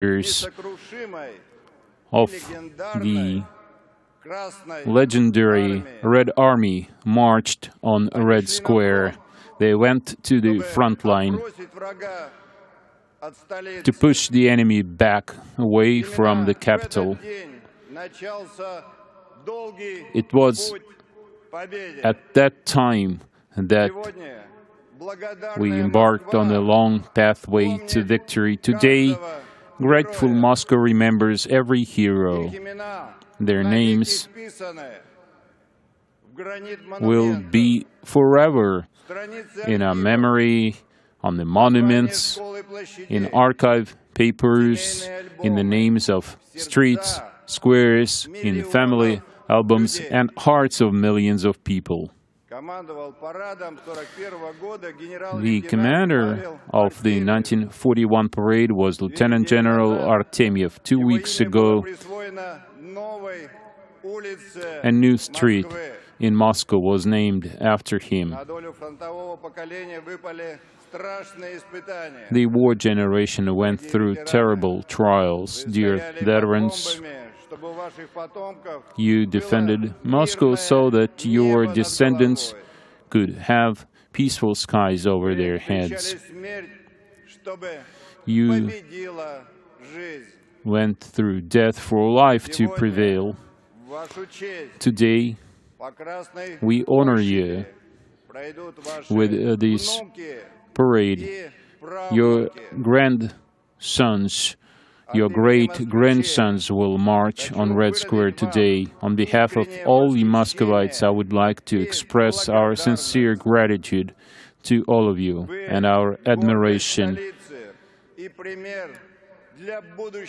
of the legendary Red Army marched on Red Square. They went to the front line to push the enemy back away from the capital. It was at that time that we embarked on a long pathway to victory. Today, grateful Moscow remembers every hero. Their names will be forever in our memory, on the monuments, in archive papers, in the names of streets, squares, in family albums, and hearts of millions of people. The commander of the 1941 parade was Lieutenant General Artemyev. 2 weeks ago, a new street in Moscow was named after him. The war generation went through terrible trials. Dear veterans, you defended Moscow so that your descendants could have peaceful skies over their heads. You went through death for life to prevail. Today, we honor you with this parade. Your grandsons, your great-grandsons will march on Red Square today. On behalf of all the Muscovites, I would like to express our sincere gratitude to all of you and our admiration.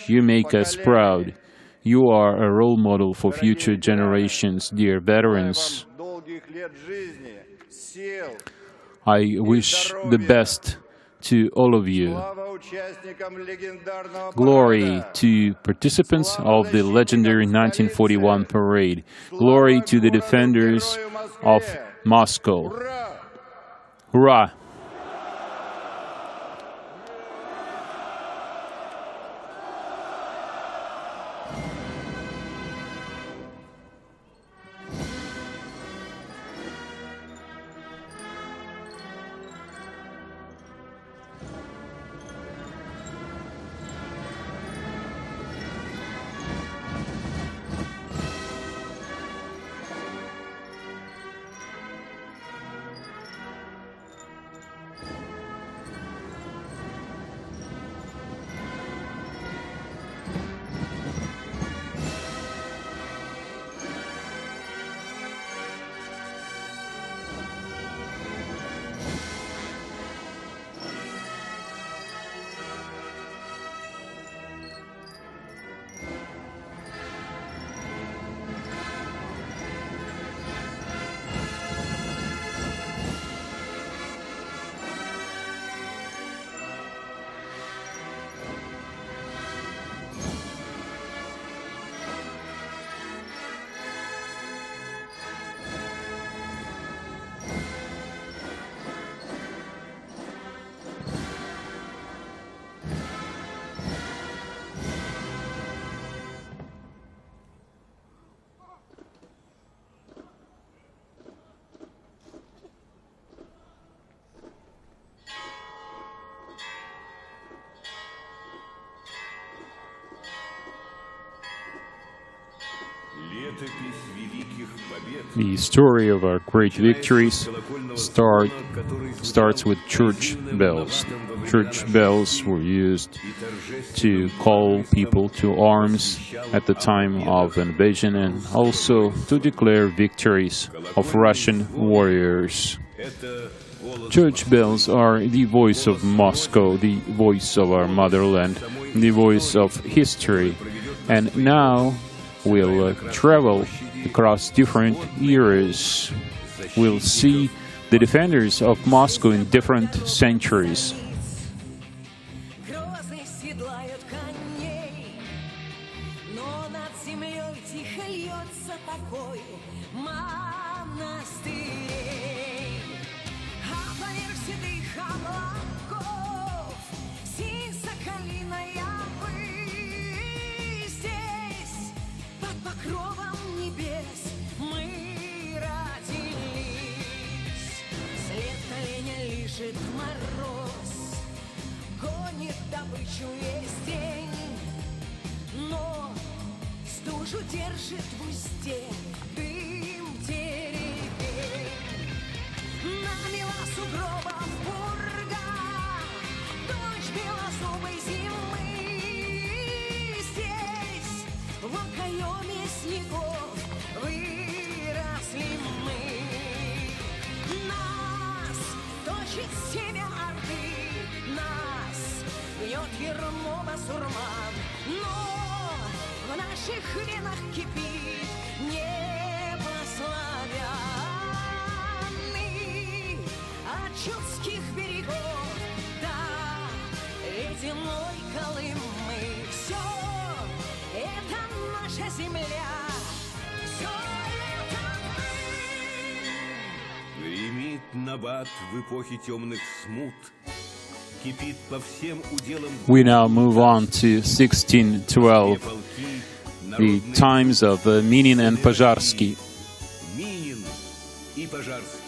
You make us proud. You are a role model for future generations, dear veterans. I wish the best to all of you. Glory to participants of the legendary 1941 parade. Glory to the defenders of Moscow. Hurrah! The story of our great victories starts with church bells. Church bells were used to call people to arms at the time of invasion and also to declare victories of Russian warriors. Church bells are the voice of Moscow, the voice of our motherland, the voice of history. And now we'll travel across different eras. We'll see the defenders of Moscow in different centuries. душу держит в узде дым теребей. Намела сугробов пурга, дочь белозубой зимы. Здесь, в окоеме снегов, выросли мы. Нас точит семя орды, нас бьет ермо басурман, но в наших венах кипит небо славяны. От чудских берегов до ледяной Колымы. Все это наша земля, все это мы. Гремит набат в эпохе темных смут, кипит по всем уделам. We now move on to 1612, the times of Minin and Pozharsky. Минин и Пожарский.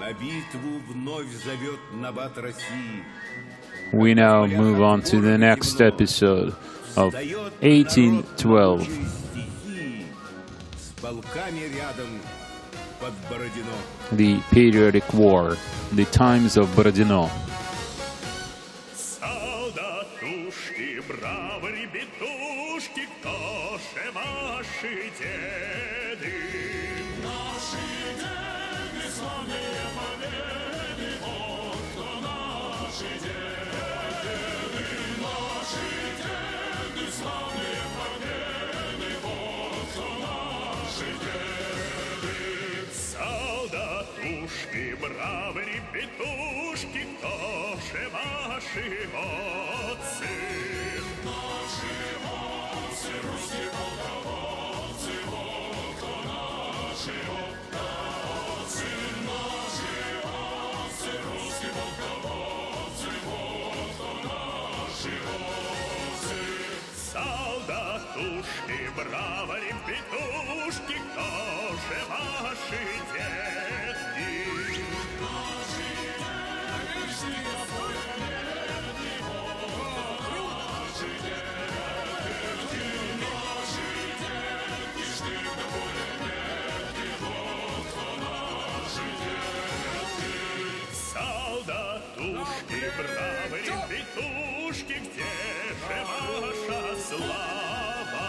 На битву вновь зовет набат России. We now move on to the next episode of 1812. С полками рядом под Бородино. The Patriotic War, the times of Borodino. Солдатушки, бравы, ребятушки, кто же ваши деды? Наши деды, славные победы, вот кто наши деды. Наши деды, славные победы, вот кто наши деды. Солдатушки, бравы, ребятушки, кто же ваши отцы? Наши отцы, русские полководцы, вот кто наши отцы. Наши отцы, русские полководцы, вот кто наши отцы. Солдатушки, браво, ребятушки, кто же ваши дети? Наши дети, шли на поле меди, вот кто наши дети. Наши дети, шли на поле меди, вот кто наши дети. Солдатушки, браво, ребятушки, где же ваша слава?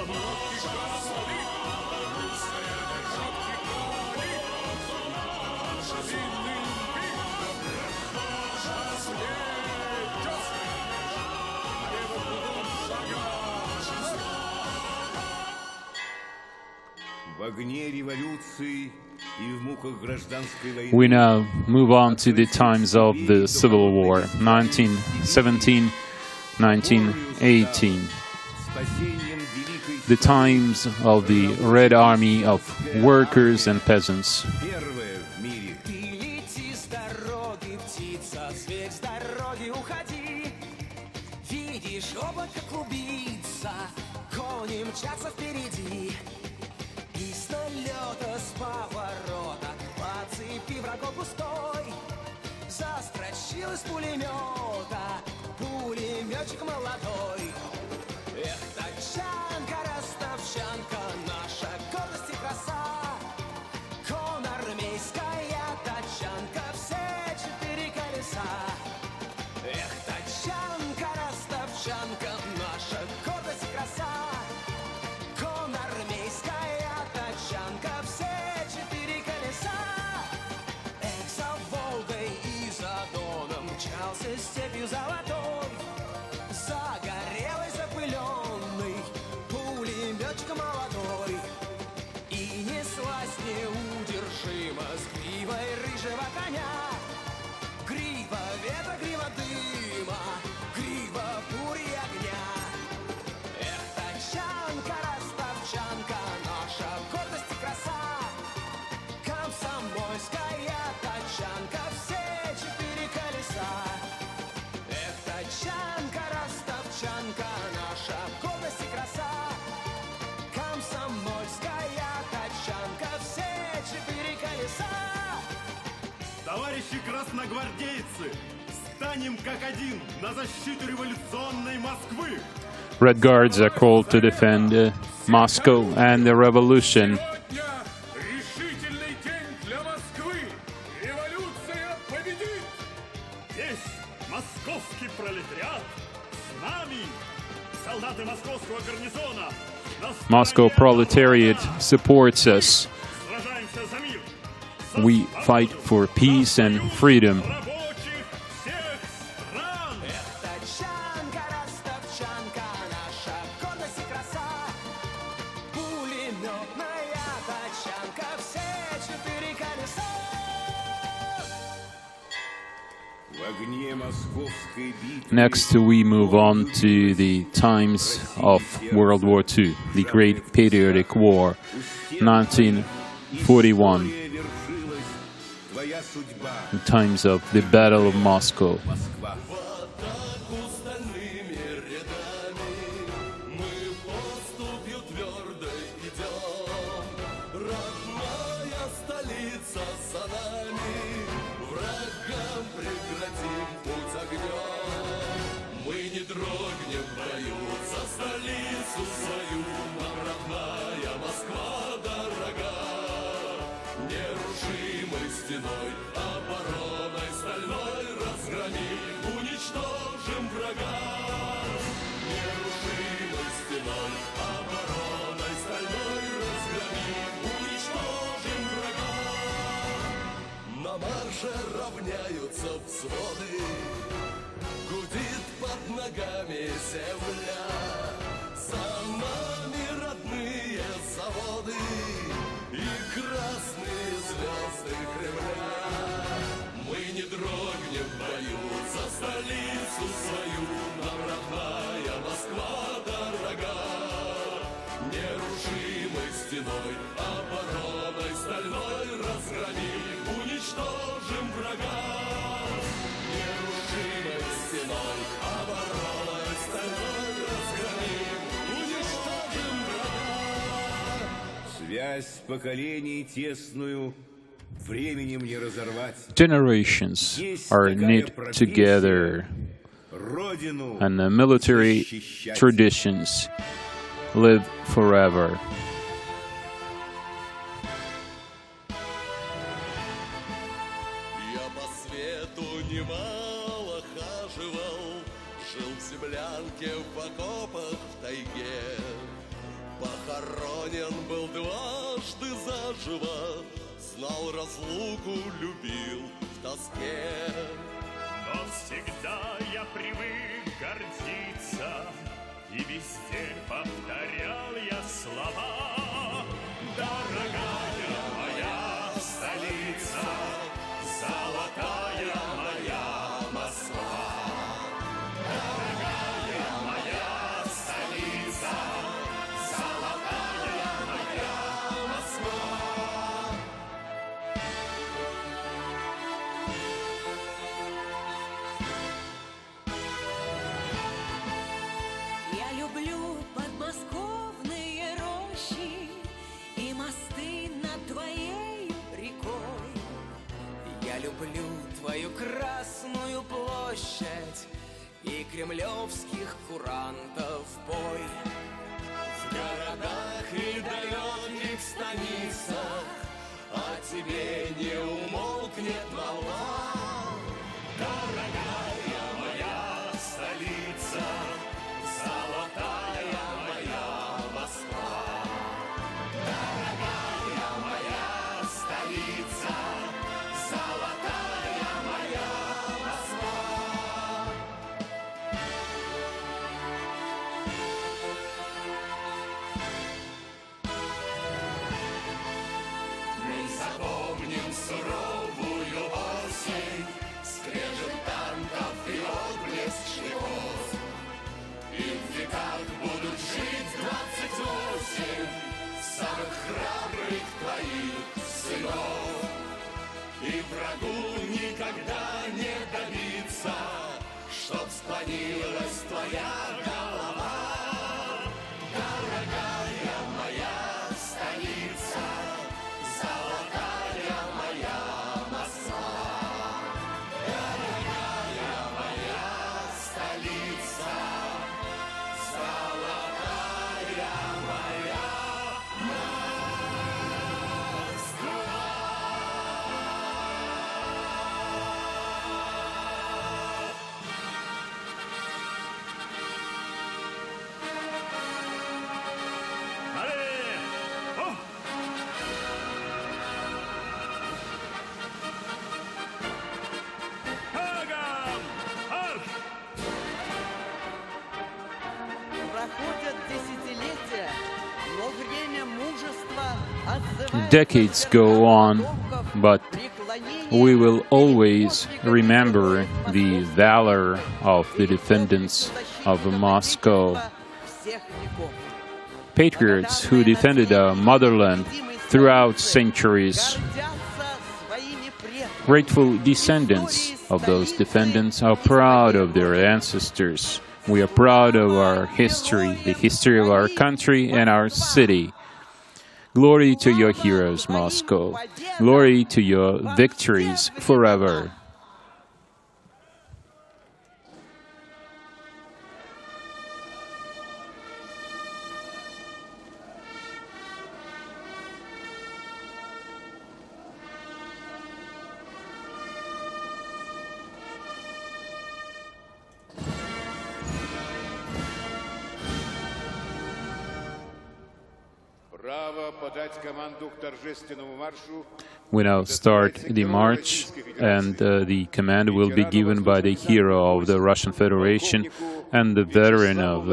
Наша слава, русская державки, вот кто наша сильный наша смерть, честная держава, небо кругом шага, наша слава. В В огне революции и в муках гражданской войны We now move on to the times of the Civil War, 1917, 1918. спасением великой The times of the Red Army of workers and peasants. первая в мире. Ты лети с дороги, птица, зверь, с дороги уходи. Видишь, облако клубится, кони мчатся впереди. Из налета, с поворота, по цепи врагов пустой. Застрочил из пулемета, пулеметчик молодой. Эх, тачанка, ростовчанка, наша гордость и краса. Конармейская тачанка, все четыре колеса. Эх, тачанка, ростовчанка, наша гордость и краса. Конармейская тачанка, все четыре колеса. Эх, за Волгой и за Доном мчался степью золотой. Загорелый, запыленный, пулеметчик молодой. И неслась неудержимо с гривой рыжего коня. Грива ветра, грива дыма, грива бури огня. Эх, тачанка, ростовчанка, наша гордость и краса. Комсомольская тачанка, все четыре колеса. Эх, тачанка, ростовчанка, наша гордость и краса. Комсомольская тачанка, все четыре колеса. Товарищи красногвардейцы, встанем как один на защиту революционной Москвы! Red Guards are called to defend Moscow and the revolution. Сегодня решительный день для Москвы! Революция победит! Весь московский пролетариат с нами! Солдаты московского гарнизона! Moscow proletariat supports us. Сражаемся за мир! We fight for peace and freedom. Рабочих всех стран! Эх, тачанка, ростовчанка, наша гордость и краса. Пулеметная тачанка, все четыре колеса. В огне московской битвы Next, we move on to the times of World War II, the Great Patriotic War, 1941, вершилась твоя судьба, the times of the Battle of Moscow. Москва. Равняются взводы, гудит под ногами земля. За нами родные заводы и красные звезды Кремля. Мы не дрогнем в бою за столицу свою, нам родная Москва дорога. Нерушимой стеной, обороной стальной разгромим, уничтожим врага. Нерушимой стеной, обороной стальной разгромим, уничтожим врага. Связь поколений тесную временем не разорвать. Generations are knit together, Родину and the military защищать. traditions live forever. Я по свету немало хаживал, жил в землянке, в окопах, в тайге. Похоронен был дважды заживо, знал разлуку, любил в тоске. Но всегда я привык гордиться, и везде повторял я слова. Дорогая свою Красную площадь и кремлевских курантов бой. В городах и далеких станицах о тебе не умолкнет молва. Дорогая моя столица, золотая моя Москва. Дорогая моя столица, золотая моя Москва. Мы запомним суровую осень, скрежет танков и отблеск шляхов. И в веках будут жить 28 самых храбрых твоих сынов. И врагу никогда не добиться, чтоб склонилась твоя голова. Дорогая моя столица, золотая моя Москва. Дорогая моя столица, золотая моя Проходят десятилетия, но время мужества отзывается Decades go on, but we will always remember the valor of the defendants of Moscow, всех веков. patriots who defended our motherland throughout centuries. Гордятся своими предками. Grateful descendants of those defendants are proud of their ancestors. We are proud of our history, the history of our country and our city. Glory to your heroes, Moscow. Glory to your victories forever. Право подать команду к торжественному маршу. We now start the march, and the command will be given by the hero of the Russian Federation and the veteran of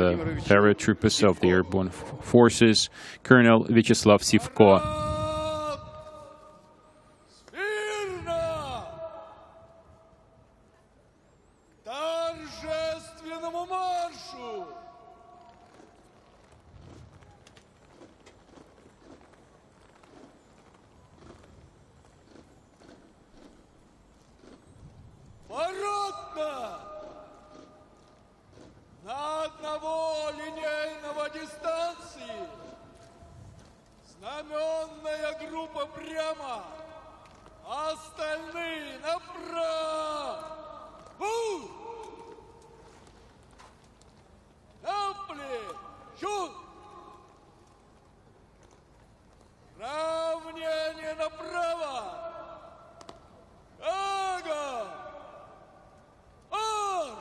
paratroopers of the airborne forces, Colonel Vyacheslav Sivko. Смирно! Торжественному маршу! Поротно! На одного линейного дистанции! Знаменная группа прямо, остальные направо! На плечо! Равнение направо! Шагом! Марш!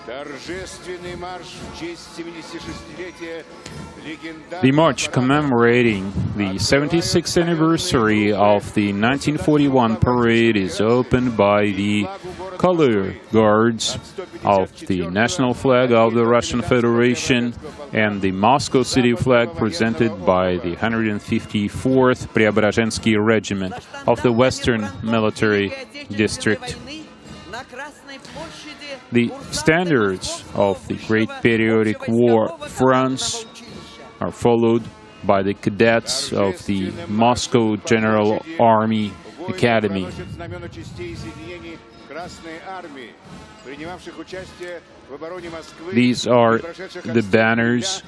Торжественный марш в честь 76-летия легендарного... The march commemorating the 76th anniversary of the 1941 parade is opened by the color guards of the national flag of the Russian Federation and the Moscow City flag presented by the 154th Preobrazhensky Regiment of the Western Military District. The standards of the Great Periodic War fronts are followed by the cadets of the Moscow General Army Academy. These are the banners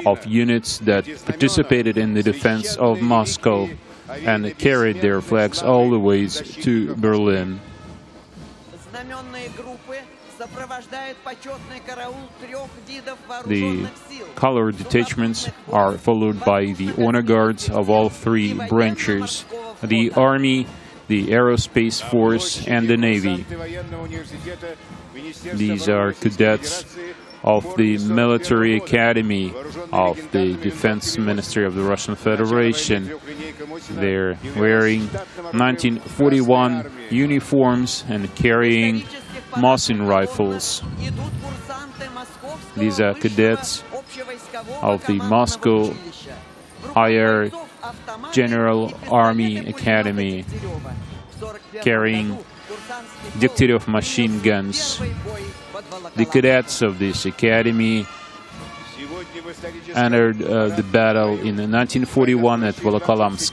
of units that participated in the defense of Moscow and carried their flags all the way to Berlin. The color detachments are followed by the honor guards of all three branches: the Army, the Aerospace Force, and the Navy. These are cadets of the Military Academy of the Defense Ministry of the Russian Federation. They're wearing 1941 uniforms and carrying Mosin rifles. These are cadets of the Moscow Higher General Army Academy carrying Degtyaryov machine guns. The cadets of this academy entered the battle in 1941 at Volokholamsk.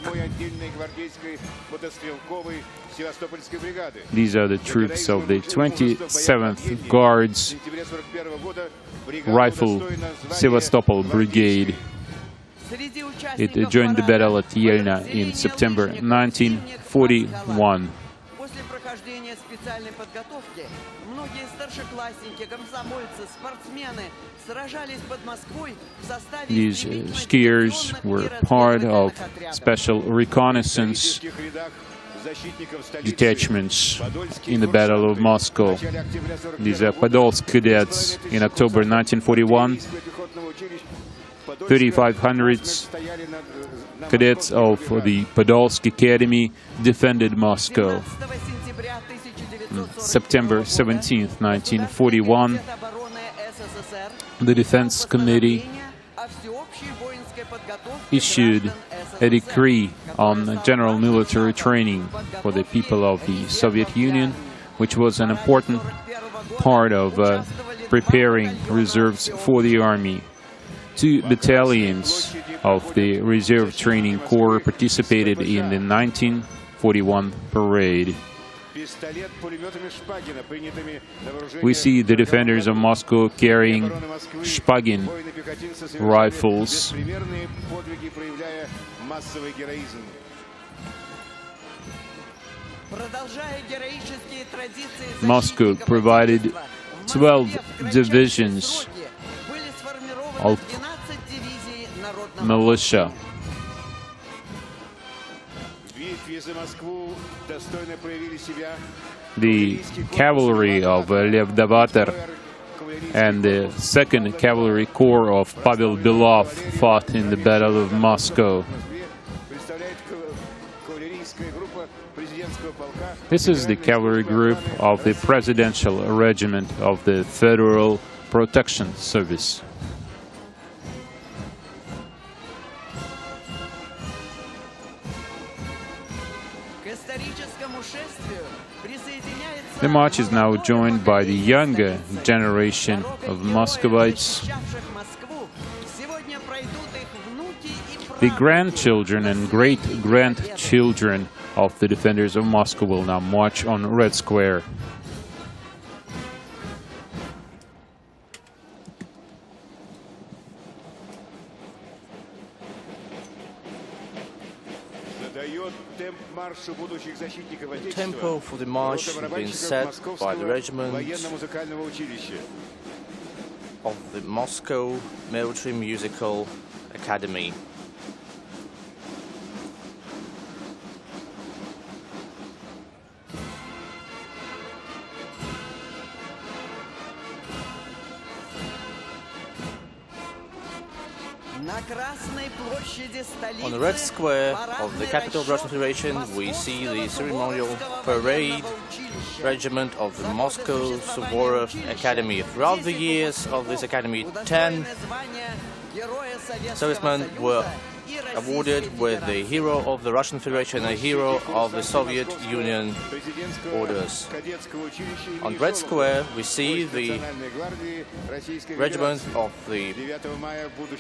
These are the troops of the 27th Guards Rifle Sevastopol Brigade. It joined the battle at Yelna in September 1941. These skiers were part of special reconnaissance detachments in the Battle of Moscow. These are Podolsk cadets in October 1941. 3,500 cadets of the Podolsk Academy defended Moscow. September 17, 1941, the Defense Committee issued a decree on general military training for the people of the Soviet Union, which was an important part of preparing reserves for the army. 2 battalions of the Reserve Training Corps participated in the 1941 parade. We see the defenders of Moscow carrying Shpagin rifles. Moscow provided 12 divisions of militia. The cavalry of Lev Davatar and the 2nd Cavalry Corps of Pavel Belov fought in the Battle of Moscow. This is the cavalry group of the Presidential Regiment of the Federal Protection Service. The march is now joined by the younger generation of Muscovites. The grandchildren and great-grandchildren of the defenders of Moscow will now march on Red Square. The tempo for the march has been set by the regiment of the Moscow Military Musical Academy. On the Red Square of the capital of Russian Federation, we see the ceremonial parade regiment of the Moscow Suvorov Academy. Throughout the years of this academy, 10 servicemen were awarded with the Hero of the Russian Federation and Hero of the Soviet Union orders. On Red Square, we see the regiment of the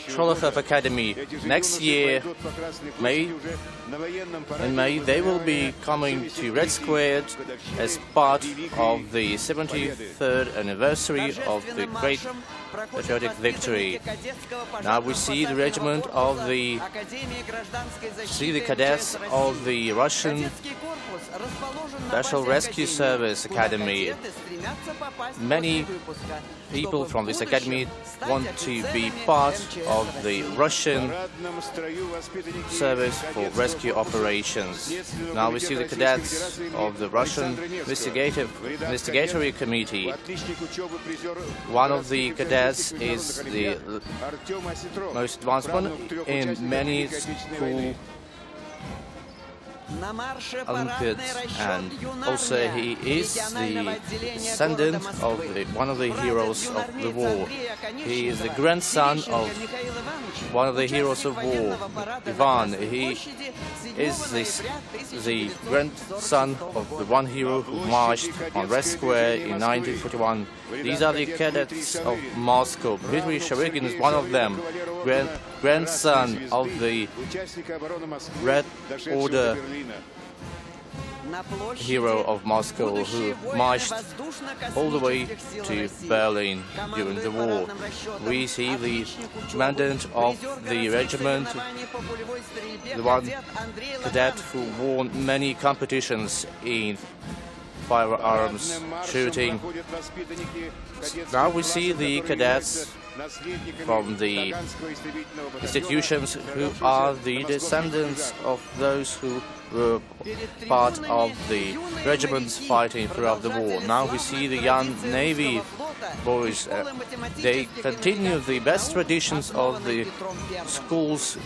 Sholokhov Academy. Next year, in May, they will be coming to Red Square as part of the 73rd anniversary of the great patriotic victory. Now we see the regiment of the cadets of the Russian Special Rescue Service Academy. Many people from this academy want to be part of the Russian service for rescue operations. Now we see the cadets of the Russian Investigatory Committee. One of the cadets is the most advanced one in many school Olympiads, and also he is the descendant of one of the heroes of the war. He is the grandson of one of the heroes of war, Ivan. He is the grandson of the one hero who marched on Red Square in 1941. These are the cadets of Moscow. Dmitry Shavigin is one of them, grandson of the Red Order hero of Moscow, who marched all the way to Berlin during the war. We see the commandant of the regiment, the one cadet who won many competitions in firearms shooting. Now we see the cadets from the institutions who are the descendants of those who were part of the regiments fighting throughout the war. Now we see the young Navy boys. They continue the best traditions of the schools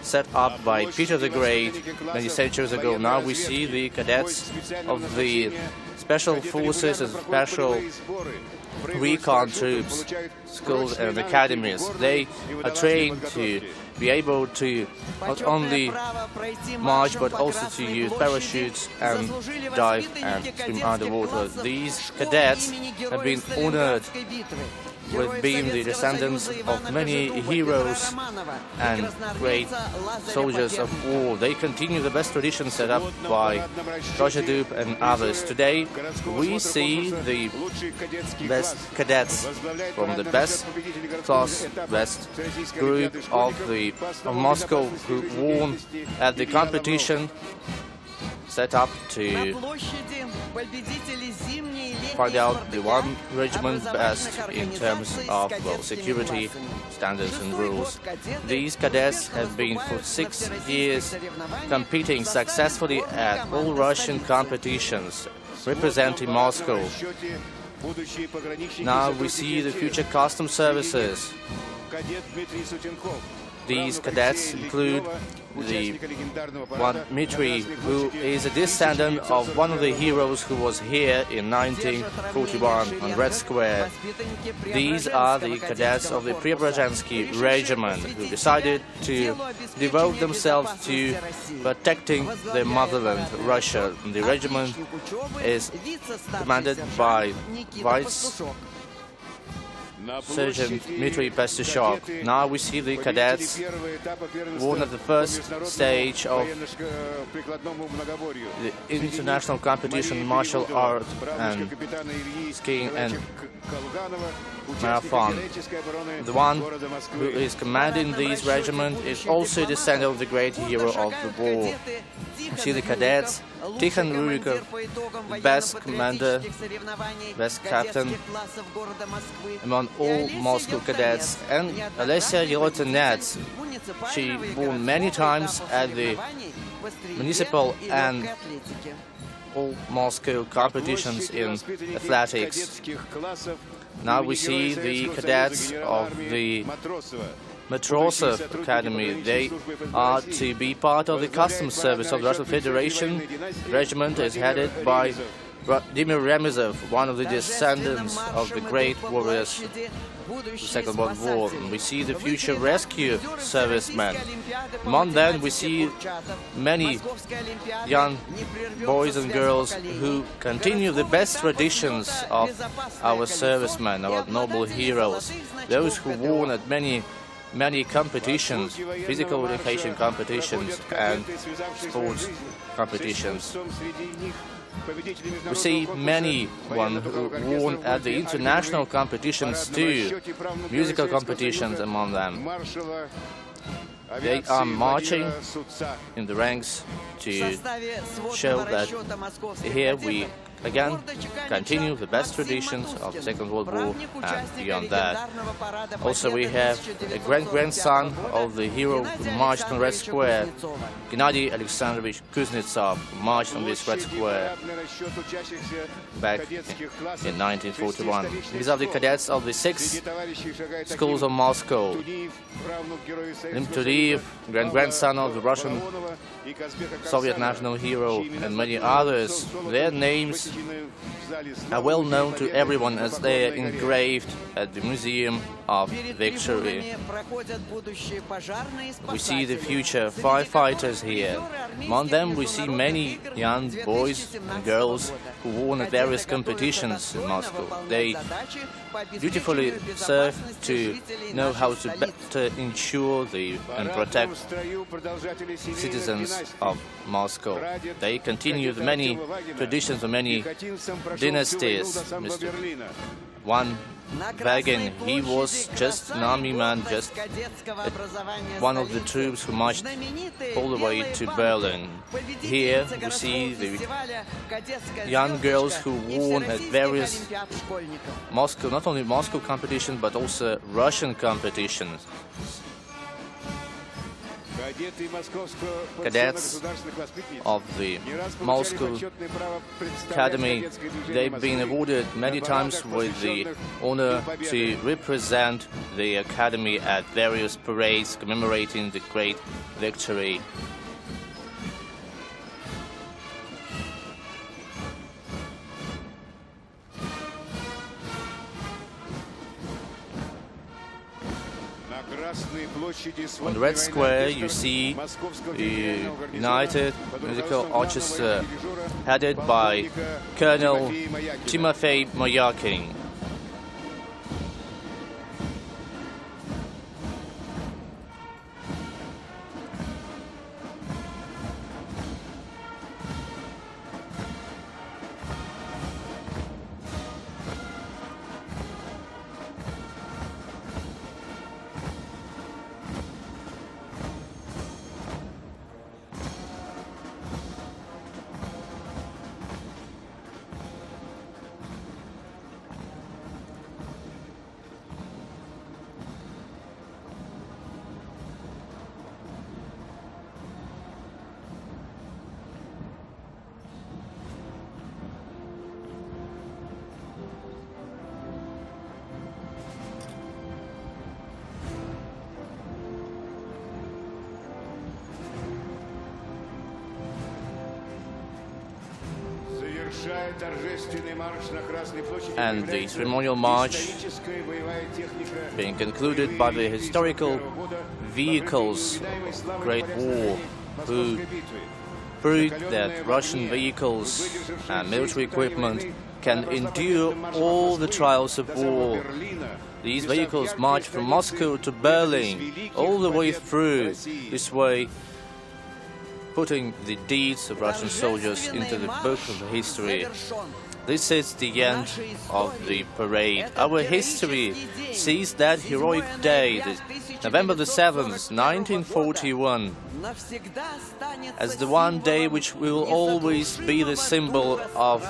set up by Peter the Great many centuries ago. Now we see the cadets of the special forces and special recon troops, schools and academies. They are trained to be able to not only march but also to use parachutes and dive and swim underwater. These cadets have been honored with being the descendants of many heroes and great soldiers of war. They continue the best traditions set up by Roger Dube and others. Today, we see the best cadets from the best class, best group of Moscow who won at the competition set up to find out the one regiment best in terms of, well, security standards and rules. These cadets have been for 6 years competing successfully at all Russian competitions, representing Moscow. Now we see the future customs services. These cadets include the one Dmitry, who is a descendant of one of the heroes who was here in 1941 on Red Square. These are the cadets of the Preobrazhensky regiment who decided to devote themselves to protecting their motherland, Russia. The regiment is commanded by Vice Sergeant Dmitry Pastushok. Now we see the cadets won at the first stage of the international competition in martial art and skiing and marathon. The one who is commanding this regiment is also a descendant of the great hero of the war. We see the cadets, Tikhon Rurikov, the best commander, best captain among all Moscow cadets, and Alessia Yelotinets. She won many times at the municipal and all Moscow competitions in athletics. Now we see the cadets of the Matrosov Academy. They are to be part of the customs service of the Russian Federation. The regiment is headed by Vladimir Remizov, one of the descendants of the great warriors of the Second World War. We see the future rescue servicemen. Among them, we see many young boys and girls who continue the best traditions of our servicemen, our noble heroes, those who won at many competitions, physical education competitions and sports competitions. We see many one who won at the international competitions too, musical competitions among them. They are marching in the ranks to show that here we again continue the best traditions of the Second World War and beyond that. Also we have a grandson of the hero who marched on Red Square, Gennady Alexandrovich Kuznetsov, who marched on this Red Square back in 1941. These are the cadets of the 6 schools of Moscow. Lim Turiyev, grandson of the Russian Soviet national hero, and many others. Their names are well known to everyone as they are engraved at the Museum of Victory. We see the future firefighters here. Among them we see many young boys and girls who won at various competitions in Moscow. They beautifully serve to know how to better ensure and protect citizens of Moscow. They continue the many traditions of many dynasties. One Vagin, he was just an army man, just one of the troops who marched all the way to Berlin. Here we see the young girls who won at various Moscow, not only Moscow competitions, but also Russian competitions. Cadets of the Moscow Academy, they've been awarded many times with the honor to represent the Academy at various parades commemorating the great victory. On the Red Square, you see the United Musical Orchestra headed by Colonel Timofey Mayakin. And the ceremonial march being concluded by the historical vehicles of the Great War, who proved that Russian vehicles and military equipment can endure all the trials of war. These vehicles marched from Moscow to Berlin, all the way through, this way putting the deeds of Russian soldiers into the book of history. This is the end of the parade. Our history sees that heroic day, November the 7th, 1941, as the one day which will always be the symbol of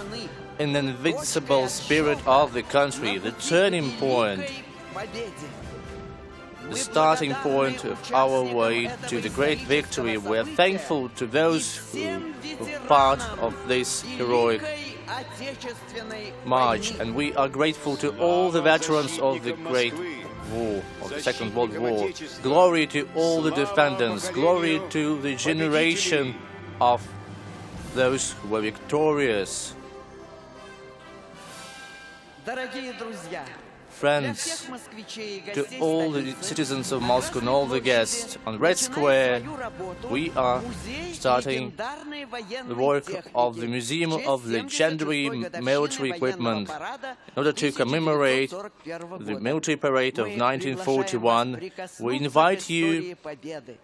an invincible spirit of the country, the turning point, the starting point of our way to the great victory. We are thankful to those who were part of this heroic march, and we are grateful to all the veterans of the Great War, of the Second World War. Glory to all the defendants, glory to the generation of those who were victorious. Дорогие друзья, для Friends, всех москвичей и to гостей all the столицы citizens of на Moscow and all the Красной guests площади on Red Square, начинает свою работу we are Музей starting легендарной военной the work техники of the в Museum честь of 76-й Legendary годовщины Military военного Equipment парада in order to commemorate 1941 the года. military parade of Мы приглашаем вас 1941. прикоснуться We к invite you истории победы,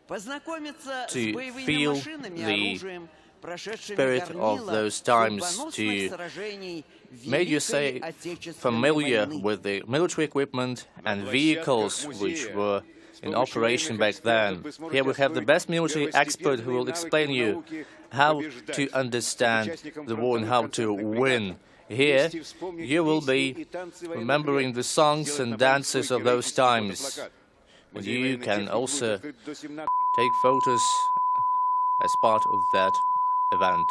познакомиться с to боевыми feel машинами и the оружием, прошедшими spirit of горнила those times, судьбоносных to сражений make you Великой say Отечественной familiar войны. with the military equipment and vehicles which were in operation back then. Here we have the best military expert who will explain you how to understand the war and how to win. Here, you will be remembering the songs and dances of those times. And you can also take photos as part of that event.